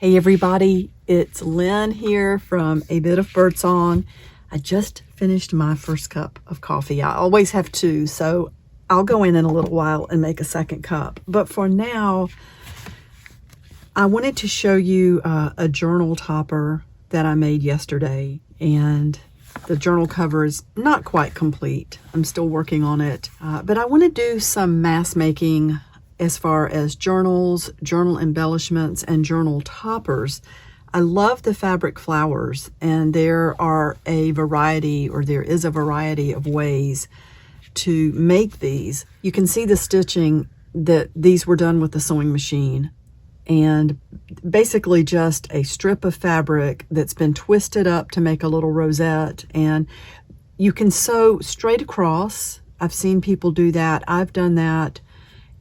Hey everybody, it's Lynn here from A Bit of Birdsong. I just finished my first cup of coffee. I always have two, so I'll go in a little while and make a second cup. But for now, I wanted to show you a journal topper that I made yesterday, and the journal cover is not quite complete. I'm still working on it, but I want to do some mass making as far as journals, journal embellishments, and journal toppers. I love the fabric flowers, and there is a variety of ways to make these. You can see the stitching that these were done with the sewing machine, and basically just a strip of fabric that's been twisted up to make a little rosette, and you can sew straight across. I've seen people do that. I've done that.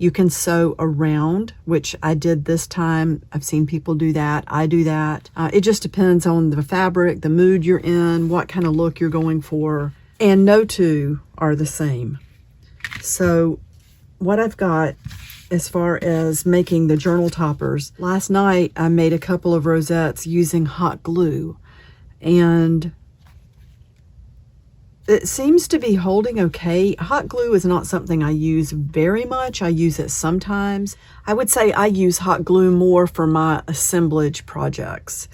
You can sew around, which I did this time. I've seen people do that. I do that. It just depends on the fabric, the mood you're in, what kind of look you're going for. And no two are the same. So what I've got as far as making the journal toppers, last night I made a couple of rosettes using hot glue. And it seems to be holding okay. Hot glue is not something I use very much. I use it sometimes. I would say I use hot glue more for my assemblage projects,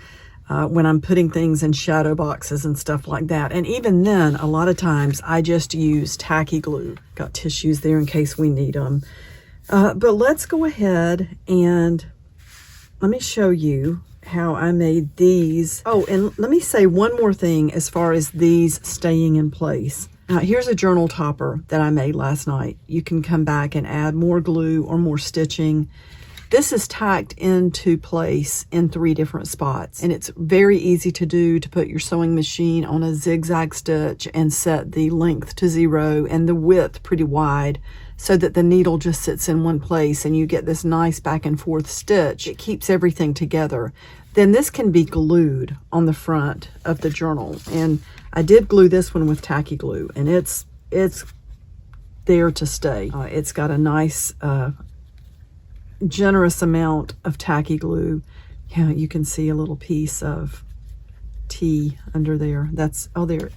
when I'm putting things in shadow boxes and stuff like that. And even then, a lot of times I just use tacky glue. Got tissues there in case we need them. But let's go ahead and let me show you how I made these. Oh, and let me say one more thing as far as these staying in place. Here's a journal topper that I made last night. You can come back and add more glue or more stitching. This is tacked into place in 3 different spots, and it's very easy to do, to put your sewing machine on a zigzag stitch and set the length to 0 and the width pretty wide, so that the needle just sits in one place and you get this nice back and forth stitch. It keeps everything together. Then this can be glued on the front of the journal. And I did glue this one with tacky glue, and it's there to stay. It's got a nice, generous amount of tacky glue. Yeah, you can see a little piece of tea under there. Oh, there,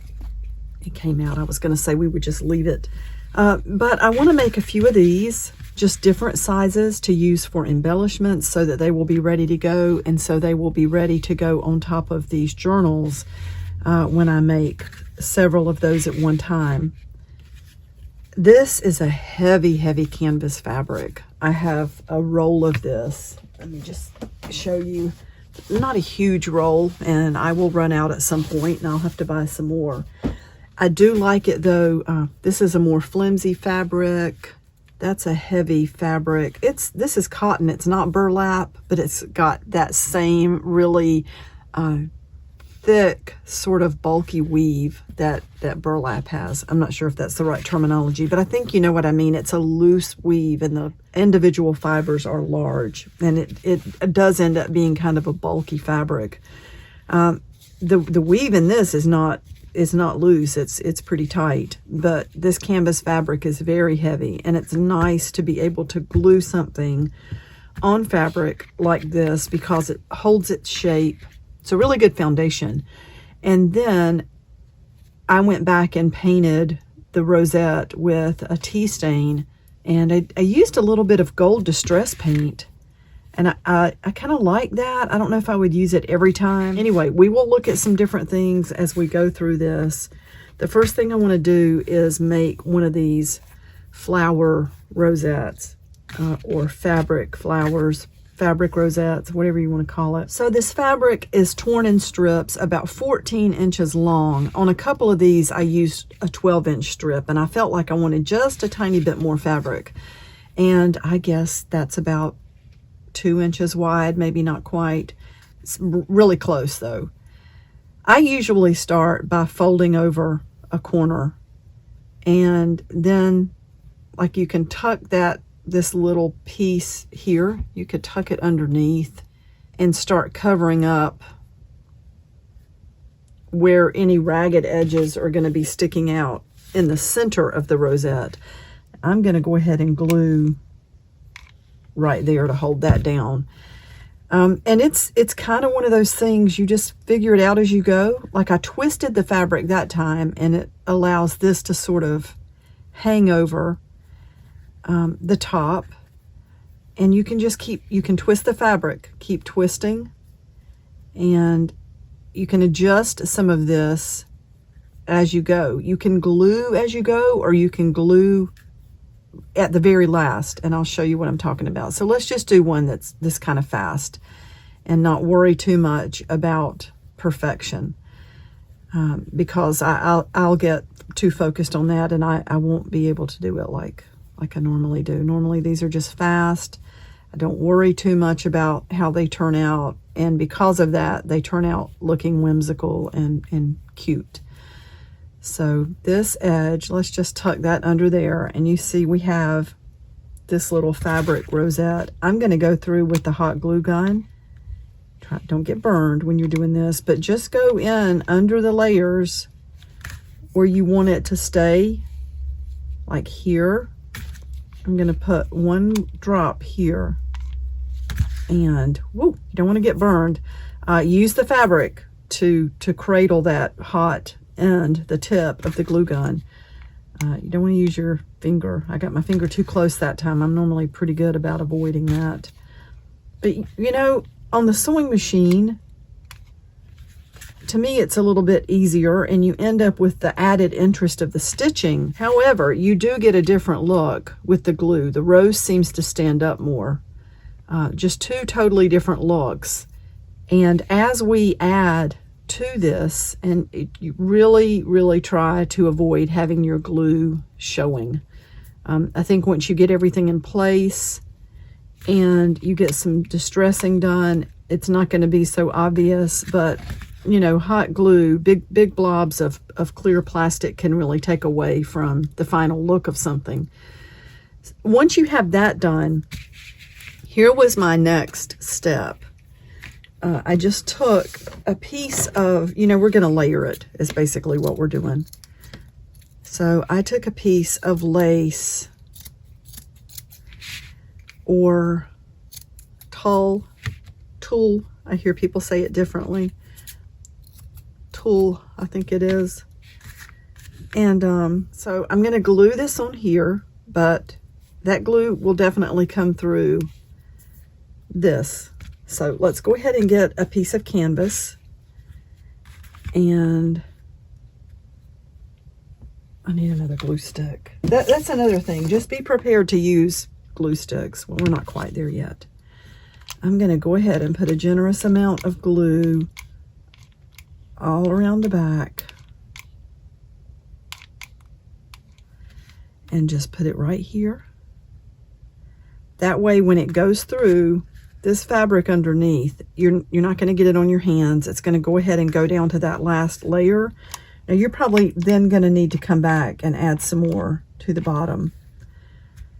it came out. I was going to say we would just leave it. But I want to make a few of these, just different sizes to use for embellishments, so that they will be ready to go, and so they will be ready to go on top of these journals when I make several of those at one time. This is a heavy, heavy canvas fabric. I have a roll of this. Let me just show you. Not a huge roll, and I will run out at some point, and I'll have to buy some more. I do like it though. This is a more flimsy fabric. That's a heavy fabric. This is cotton. It's not burlap, but it's got that same really thick, sort of bulky weave that burlap has. I'm not sure if that's the right terminology, but I think you know what I mean. It's a loose weave, and the individual fibers are large, and it does end up being kind of a bulky fabric. The weave in this is not loose. It's pretty tight, but this canvas fabric is very heavy, and it's nice to be able to glue something on fabric like this because it holds its shape. It's a really good foundation. And then I went back and painted the rosette with a tea stain, and I used a little bit of gold distress paint. And I kind of like that. I don't know if I would use it every time. Anyway, we will look at some different things as we go through this. The first thing I want to do is make one of these flower rosettes, or fabric flowers, fabric rosettes, whatever you want to call it. So this fabric is torn in strips about 14 inches long. On a couple of these, I used a 12-inch strip, and I felt like I wanted just a tiny bit more fabric. And I guess that's about 2 inches wide, maybe not quite. It's really close though. I usually start by folding over a corner, and then like you can tuck this little piece here, you could tuck it underneath and start covering up where any ragged edges are going to be sticking out in the center of the rosette. I'm going to go ahead and glue right there to hold that down. And it's kind of one of those things, you just figure it out as you go. Like I twisted the fabric that time, and it allows this to sort of hang over the top. And you can just you can twist the fabric, keep twisting, and you can adjust some of this as you go. You can glue as you go, or you can glue at the very last, and I'll show you what I'm talking about. So let's just do one that's this kind of fast and not worry too much about perfection, because I'll get too focused on that, and I won't be able to do it like I normally do. Normally these are just fast. I don't worry too much about how they turn out, and because of that, they turn out looking whimsical and cute. So this edge, let's just tuck that under there, and you see we have this little fabric rosette. I'm going to go through with the hot glue gun. Don't get burned when you're doing this, but just go in under the layers where you want it to stay, like here. I'm going to put one drop here, and whoo, you don't want to get burned. Use the fabric to cradle that hot end, the tip of the glue gun. You don't want to use your finger. I got my finger too close that time. I'm normally pretty good about avoiding that. But you know, on the sewing machine, to me it's a little bit easier, and you end up with the added interest of the stitching. However, you do get a different look with the glue. The rose seems to stand up more. Just two totally different looks. And as we add to this, and you really try to avoid having your glue showing. I think once you get everything in place and you get some distressing done, it's not going to be so obvious. But you know, hot glue, big blobs of clear plastic can really take away from the final look of something. Once you have that done, here was my next step. I just took a piece of, you know, we're going to layer it, is basically what we're doing. So I took a piece of lace or tulle, I hear people say it differently. Tulle, I think it is. And so I'm going to glue this on here, but that glue will definitely come through this. So let's go ahead and get a piece of canvas, and I need another glue stick. That's another thing. Just be prepared to use glue sticks. Well, we're not quite there yet. I'm going to go ahead and put a generous amount of glue all around the back and just put it right here. That way when it goes through this fabric underneath, you're not going to get it on your hands. It's going to go ahead and go down to that last layer. Now you're probably then going to need to come back and add some more to the bottom,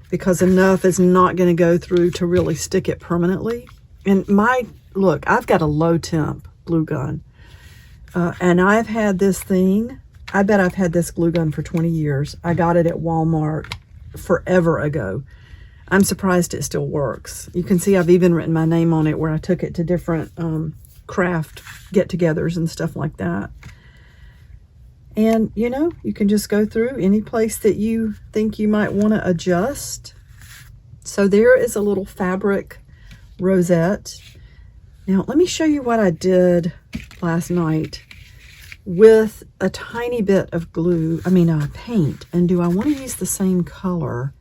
because enough is not going to go through to really stick it permanently. And look, I've got a low temp glue gun, and I've had this thing, I bet I've had this glue gun for 20 years. I got it at Walmart forever ago. I'm surprised it still works. You can see I've even written my name on it where I took it to different craft get-togethers and stuff like that. And, you know, you can just go through any place that you think you might want to adjust. So there is a little fabric rosette. Now, let me show you what I did last night with a tiny bit of paint. And do I want to use the same color?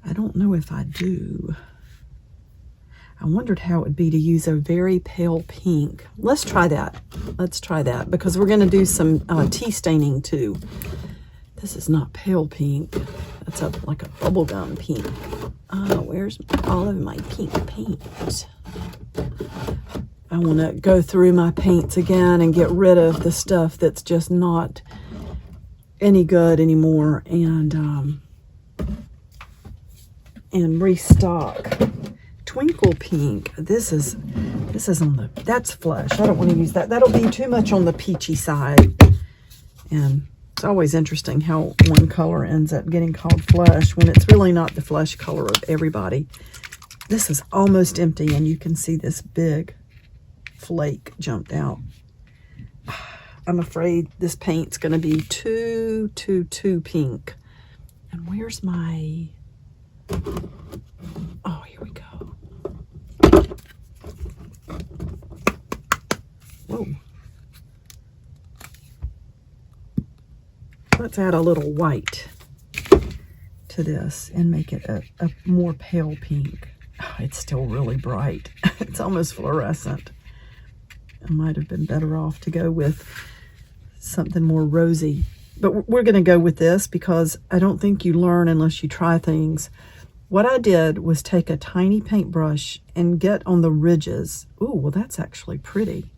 I don't know if I do. I wondered how it would be to use a very pale pink. Let's try that. Let's try that, because we're going to do some tea staining too. This is not pale pink. That's like a bubblegum pink. Where's all of my pink paint? I want to go through my paints again and get rid of the stuff that's just not any good anymore, and restock. Twinkle pink. This is on the, that's flesh. I don't want to use that. That'll be too much on the peachy side. And it's always interesting how one color ends up getting called flesh when it's really not the flesh color of everybody. This is almost empty, and you can see this big flake jumped out. I'm afraid this paint's going to be too pink. And where's my... Oh, here we go. Whoa. Let's add a little white to this and make it a more pale pink. Oh, it's still really bright. It's almost fluorescent. I might have been better off to go with something more rosy. But we're going to go with this because I don't think you learn unless you try things. What I did was take a tiny paintbrush and get on the ridges. Ooh, well, that's actually pretty.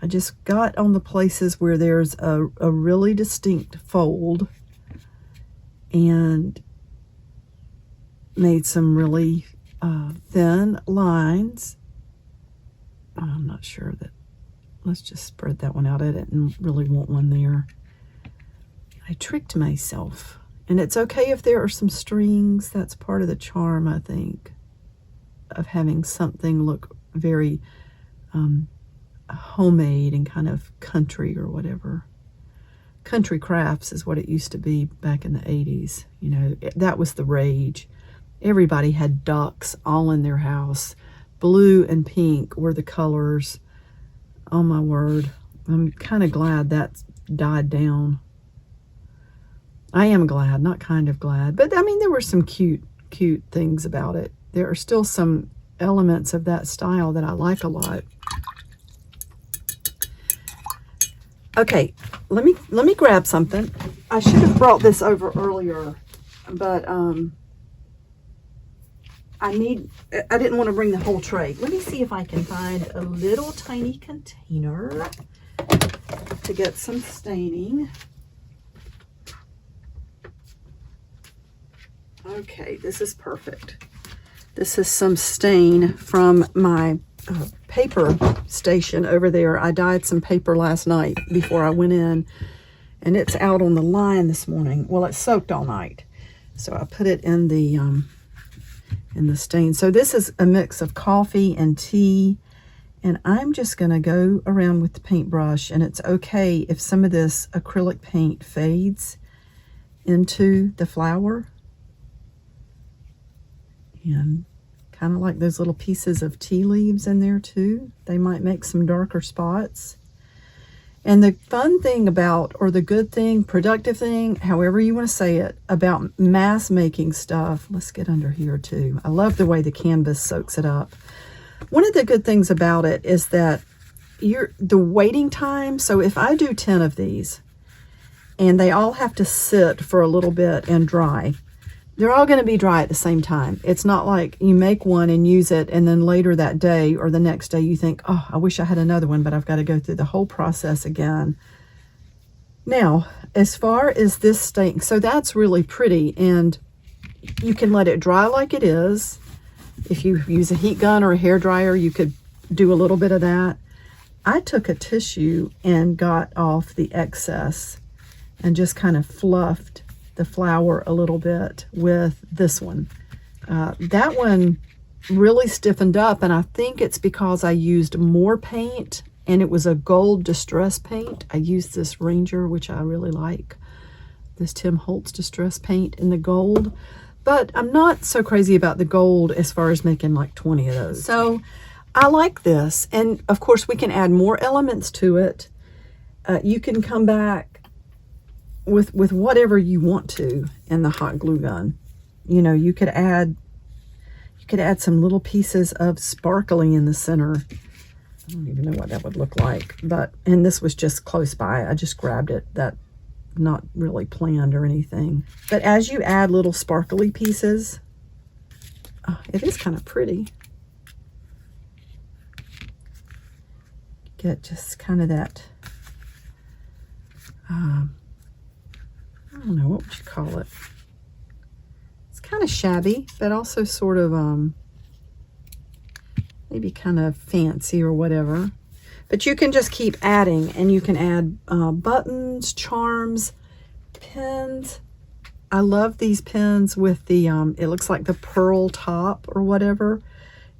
I just got on the places where there's a really distinct fold and made some really thin lines. I'm not sure that, let's just spread that one out. I didn't really want one there. I tricked myself. And it's okay if there are some strings. That's part of the charm, I think, of having something look very homemade and kind of country or whatever. Country crafts is what it used to be back in the 80s. You know, that was the rage. Everybody had ducks all in their house. Blue and pink were the colors. Oh my word. I'm kind of glad that's died down. I am glad, not kind of glad. But I mean, there were some cute things about it. There are still some elements of that style that I like a lot. Okay, let me grab something. I should have brought this over earlier, but I didn't want to bring the whole tray. Let me see if I can find a little tiny container to get some staining. Okay, this is perfect. This is some stain from my paper station over there. I dyed some paper last night before I went in, and it's out on the line this morning. Well, it's soaked all night, so I put it in the stain. So this is a mix of coffee and tea, and I'm just going to go around with the paintbrush, and it's okay if some of this acrylic paint fades into the flower. And kind of like those little pieces of tea leaves in there too. They might make some darker spots. And the fun thing about, or the good thing, productive thing, however you want to say it, about mass making stuff, let's get under here too. I love the way the canvas soaks it up. One of the good things about it is that the waiting time. So if I do 10 of these and they all have to sit for a little bit and dry, they're all going to be dry at the same time. It's not like you make one and use it, and then later that day or the next day you think, oh, I wish I had another one, but I've got to go through the whole process again. Now, as far as this stain, so that's really pretty, and you can let it dry like it is. If you use a heat gun or a hair dryer, you could do a little bit of that. I took a tissue and got off the excess and just kind of fluffed the flower a little bit with this one. That one really stiffened up, and I think it's because I used more paint, and it was a gold distress paint. I used this Ranger, which I really like, this Tim Holtz distress paint in the gold, but I'm not so crazy about the gold as far as making like 20 of those. So I like this, and of course we can add more elements to it. You can come back with whatever you want to in the hot glue gun. You know, you could add some little pieces of sparkly in the center. I don't even know what that would look like, and this was just close by. I just grabbed it. That not really planned or anything. But as you add little sparkly pieces, it is kind of pretty. Get just kind of that I don't know, what would you call it? It's kind of shabby, but also sort of maybe kind of fancy or whatever. But you can just keep adding, and you can add buttons, charms, pins. I love these pins with the, it looks like the pearl top or whatever.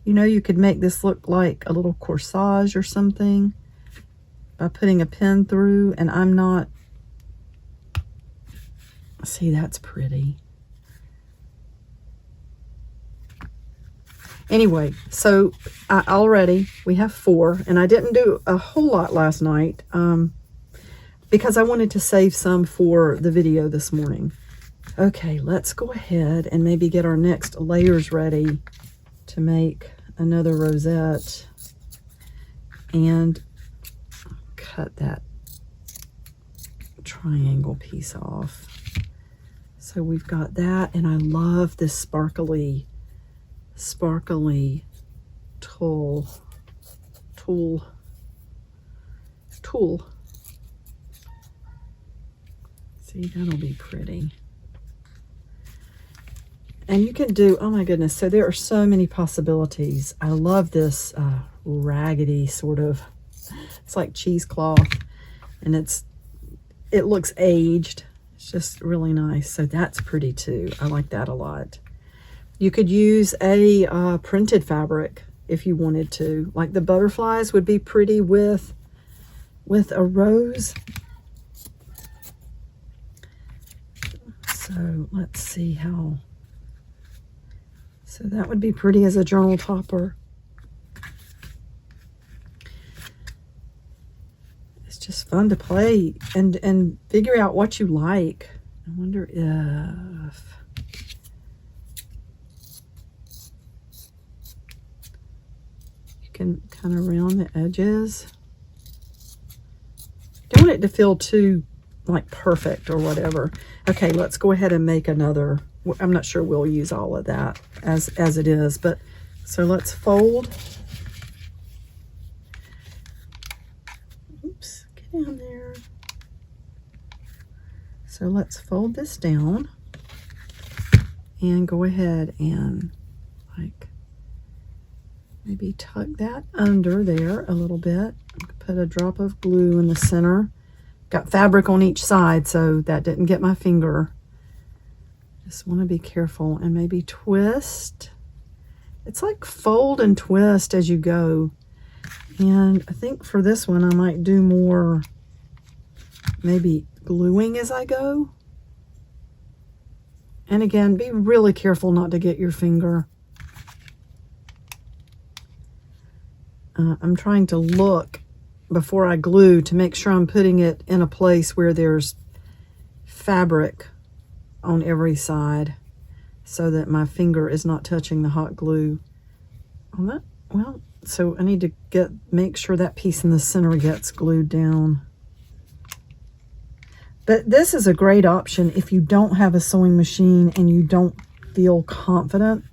You know, you could make this look like a little corsage or something by putting a pin through, and I'm not, see, that's pretty. Anyway, so we have 4, and I didn't do a whole lot last night because I wanted to save some for the video this morning. Okay, let's go ahead and maybe get our next layers ready to make another rosette and cut that triangle piece off. So we've got that, and I love this sparkly tulle. See, that'll be pretty. And you can do, oh my goodness, so there are so many possibilities. I love this raggedy sort of, it's like cheesecloth, and it looks aged. It's just really nice. So that's pretty too. I like that a lot. You could use a printed fabric if you wanted to. Like the butterflies would be pretty with a rose. So let's see how. So that would be pretty as a journal topper. It's just fun to play and figure out what you like. I wonder if you can kind of round the edges. Don't want it to feel too like perfect or whatever. Okay, let's go ahead and make another. I'm not sure we'll use all of that as it is, but so let's fold. Oops, get down there. So let's fold this down and go ahead and like maybe tuck that under there a little bit. Put a drop of glue in the center. Got fabric on each side, so that didn't get my finger. Just want to be careful and maybe twist. It's like fold and twist as you go. And I think for this one, I might do more maybe gluing as I go. And again, be really careful not to get your finger. I'm trying to look before I glue to make sure I'm putting it in a place where there's fabric on every side so that my finger is not touching the hot glue on that. Well, so I need to make sure that piece in the center gets glued down. But this is a great option if you don't have a sewing machine and you don't feel confident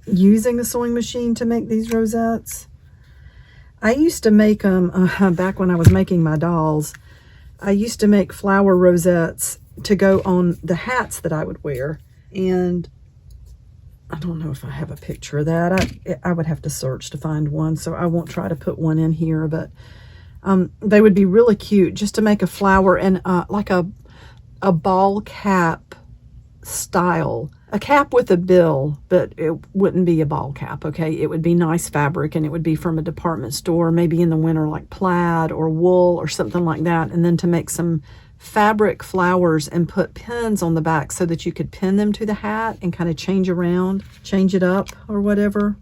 using a sewing machine to make these rosettes. I used to make them back when I was making my dolls. I used to make flower rosettes to go on the hats that I would wear. And I don't know if I have a picture of that. I would have to search to find one, so I won't try to put one in here. But they would be really cute just to make a flower and like a ball cap style. A cap with a bill, but it wouldn't be a ball cap, okay? It would be nice fabric, and it would be from a department store, maybe in the winter like plaid or wool or something like that. And then to make some fabric flowers and put pins on the back so that you could pin them to the hat and kind of change it up or whatever.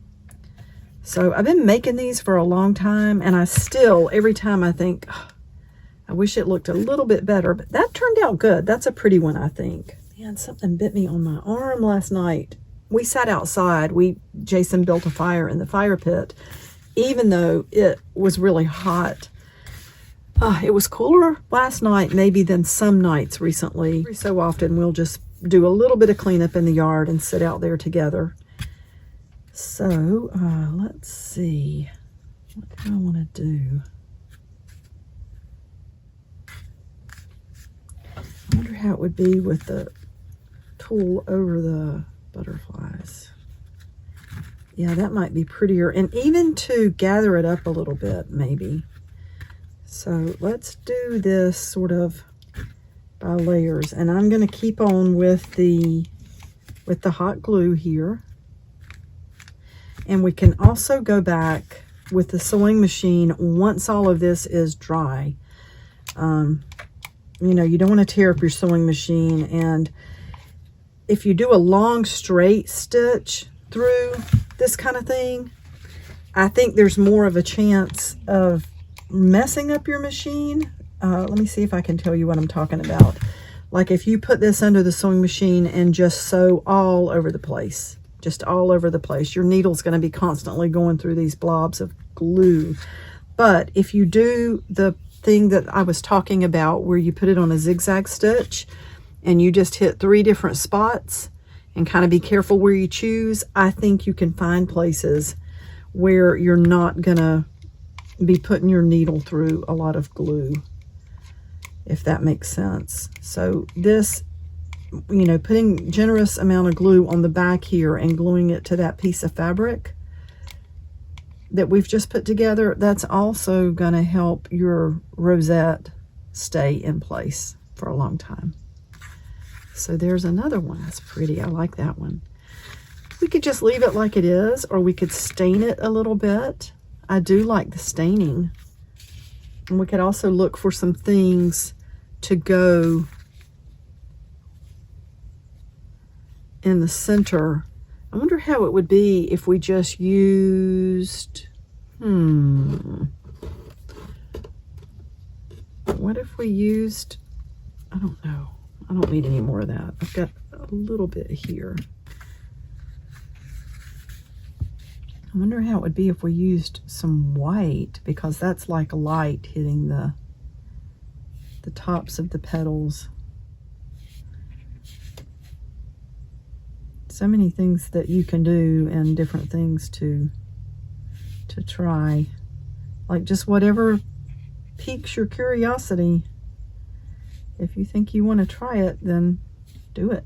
So I've been making these for a long time, and I still, every time I think, oh, I wish it looked a little bit better, but that turned out good. That's a pretty one, I think. Man, something bit me on my arm last night. We sat outside. Jason built a fire in the fire pit, even though it was really hot. It was cooler last night maybe than some nights recently. Every so often we'll just do a little bit of cleanup in the yard and sit out there together. So let's see. What do I want to do? I wonder how it would be with the tulle over the butterflies. Yeah, that might be prettier. And even to gather it up a little bit, maybe. So let's do this sort of by layers. And I'm going to keep on with the hot glue here. And we can also go back with the sewing machine once all of this is dry. You know, you don't want to tear up your sewing machine. And if you do a long straight stitch through this kind of thing, I think there's more of a chance of messing up your machine. Let me see if I can tell you what I'm talking about. Like if you put this under the sewing machine and just sew all over the place, just all over the place, your needle's going to be constantly going through these blobs of glue. But if you do the thing that I was talking about where you put it on a zigzag stitch and you just hit 3 different spots and kind of be careful where you choose, I think you can find places where you're not gonna be putting your needle through a lot of glue, if that makes sense. So this, you know, putting generous amount of glue on the back here and gluing it to that piece of fabric that we've just put together, that's also gonna help your rosette stay in place for a long time. So there's another one that's pretty. I like that one. We could just leave it like it is, or we could stain it a little bit. I do like the staining. And we could also look for some things to go in the center. I wonder how it would be if we just used, what if we used, I don't know. I don't need any more of that. I've got a little bit here. I wonder how it would be if we used some white, because that's like light hitting the tops of the petals. So many things that you can do and different things to try. Like just whatever piques your curiosity. If you think you want to try it, then do it.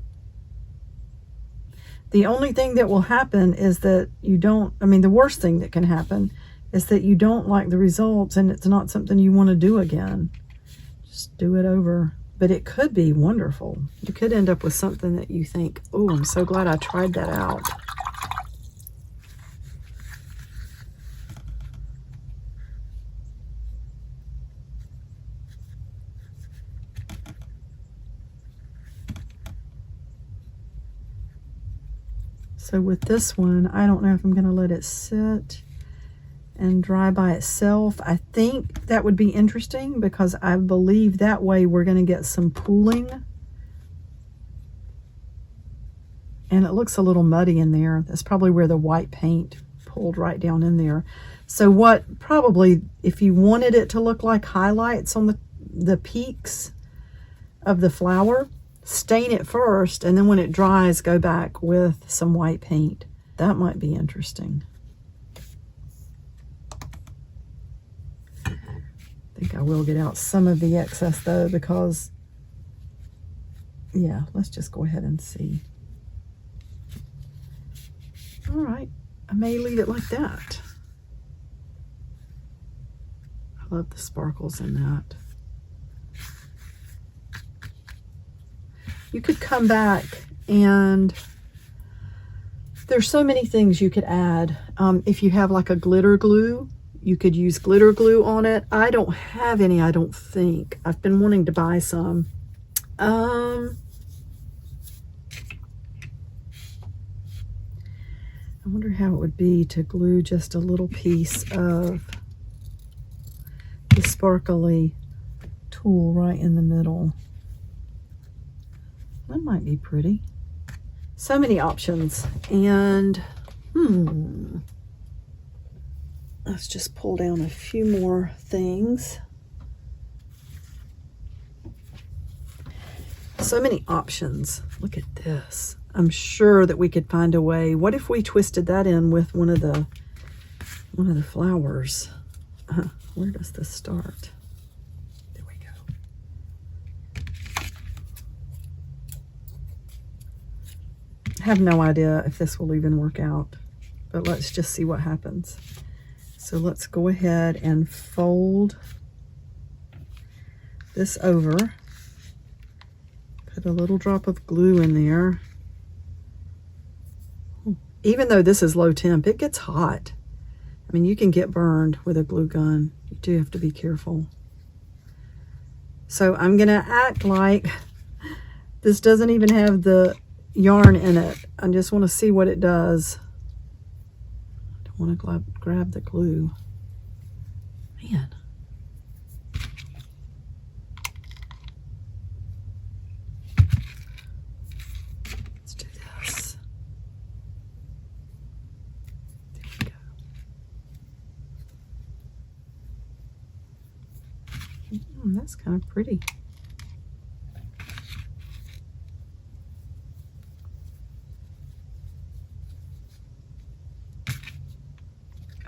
The only thing that will happen is that you don't, I mean, the worst thing that can happen is that you don't like the results and it's not something you want to do again. Just do it over. But it could be wonderful. You could end up with something that you think, oh, I'm so glad I tried that out. So with this one, I don't know if I'm going to let it sit and dry by itself. I think that would be interesting because I believe that way we're going to get some pooling. And it looks a little muddy in there. That's probably where the white paint pulled right down in there. So what probably, if you wanted it to look like highlights on the peaks of the flower, stain it first, and then when it dries, go back with some white paint. That might be interesting. I think I will get out some of the excess though, because, yeah, let's just go ahead and see. All right, I may leave it like that. I love the sparkles in that. You could come back and there's so many things you could add. If you have like a glitter glue, you could use glitter glue on it. I don't have any, I don't think. I've been wanting to buy some. I wonder how it would be to glue just a little piece of the sparkly tulle right in the middle. That might be pretty. So many options. And let's just pull down a few more things. So many options. Look at this. I'm sure that we could find a way. What if we twisted that in with one of the flowers? Where does this start? There we go. I have no idea if this will even work out, but let's just see what happens. So let's go ahead and fold this over Put a little drop of glue in there. Even though this is low temp, it gets hot. I mean, you can get burned with a glue gun. You do have to be careful. So I'm gonna act like this doesn't even have the yarn in it. I just want to see what it does. I don't want to grab the glue. Man. Let's do this. There we go. That's kind of pretty.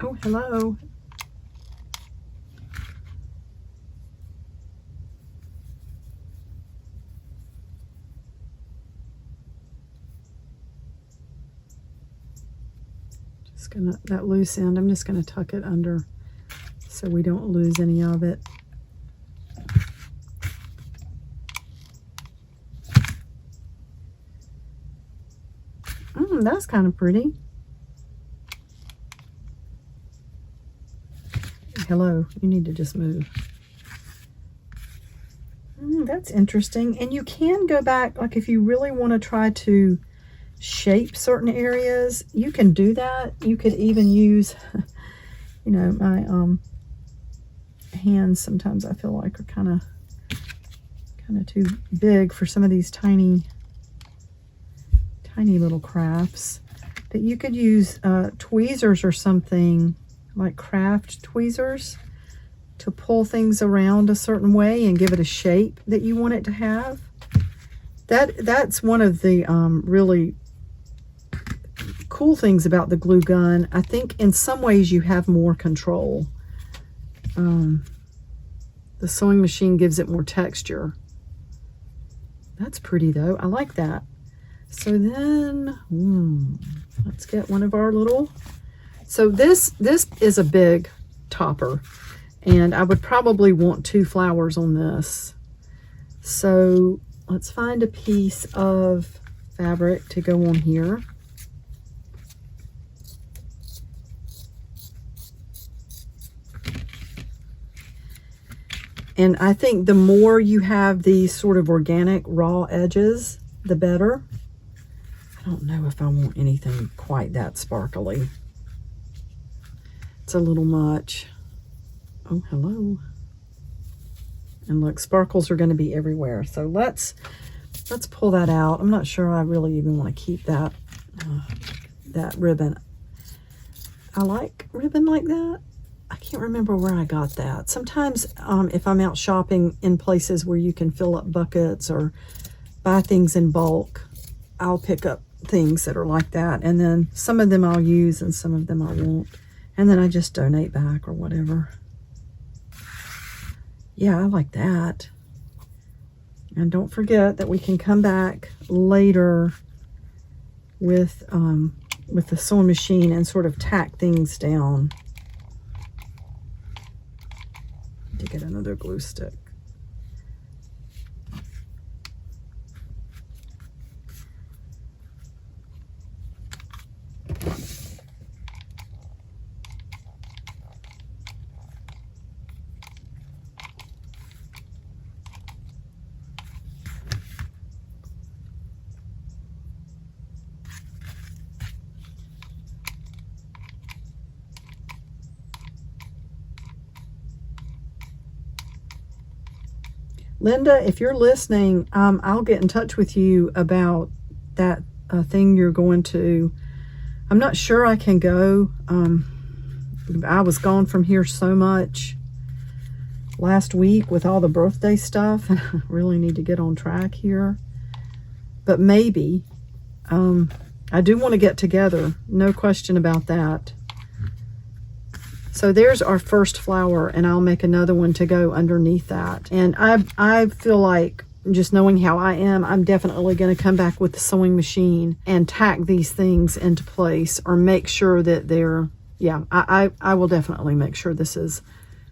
Oh, hello. Just gonna, that loose end, I'm just gonna tuck it under so we don't lose any of it. That's kind of pretty. Hello, you need to just move. That's interesting. And you can go back, like if you really want to try to shape certain areas, you can do that. You could even use, you know, my hands sometimes I feel like are kind of too big for some of these tiny little crafts. But you could use tweezers or something, like craft tweezers, to pull things around a certain way and give it a shape that you want it to have. That's one of the really cool things about the glue gun. I think in some ways you have more control. The sewing machine gives it more texture. That's pretty though. I like that. So then, let's get one of our little, so this is a big topper, and I would probably want 2 flowers on this. So let's find a piece of fabric to go on here. And I think the more you have these sort of organic raw edges, the better. I don't know if I want anything quite that sparkly. It's a little much. Oh, hello. And look, sparkles are going to be everywhere. So let's pull that out. I'm not sure I really even want to keep that that ribbon. I like ribbon like that. I can't remember where I got that. Sometimes if I'm out shopping in places where you can fill up buckets or buy things in bulk, I'll pick up things that are like that, and then some of them I'll use and some of them I won't, and then I just donate back or whatever. Yeah, I like that. And don't forget that we can come back later with the sewing machine and sort of tack things down. To get another glue stick. Linda, if you're listening, I'll get in touch with you about that thing you're going to. I'm not sure I can go. I was gone from here so much last week with all the birthday stuff. I really need to get on track here. But maybe. I do want to get together. No question about that. So there's our first flower, and I'll make another one to go underneath that. And I feel like, just knowing how I am, I'm definitely going to come back with the sewing machine and tack these things into place, or make sure that they're, yeah, I will definitely make sure this is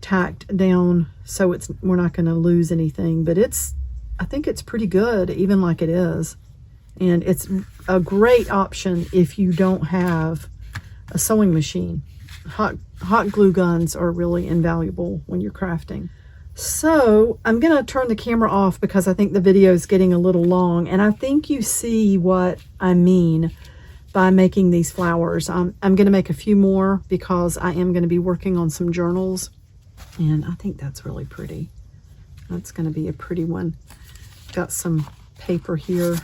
tacked down so we're not going to lose anything. But it's I think it's pretty good, even like it is. And it's a great option if you don't have a sewing machine. Hot glue guns are really invaluable when you're crafting. So I'm going to turn the camera off because I think the video is getting a little long, and I think you see what I mean by making these flowers. I'm going to make a few more because I am going to be working on some journals, and I think that's really pretty. That's going to be a pretty one. Got some paper here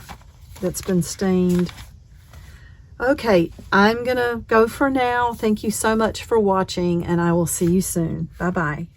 that's been stained. Okay, I'm going to go for now. Thank you so much for watching, and I will see you soon. Bye-bye.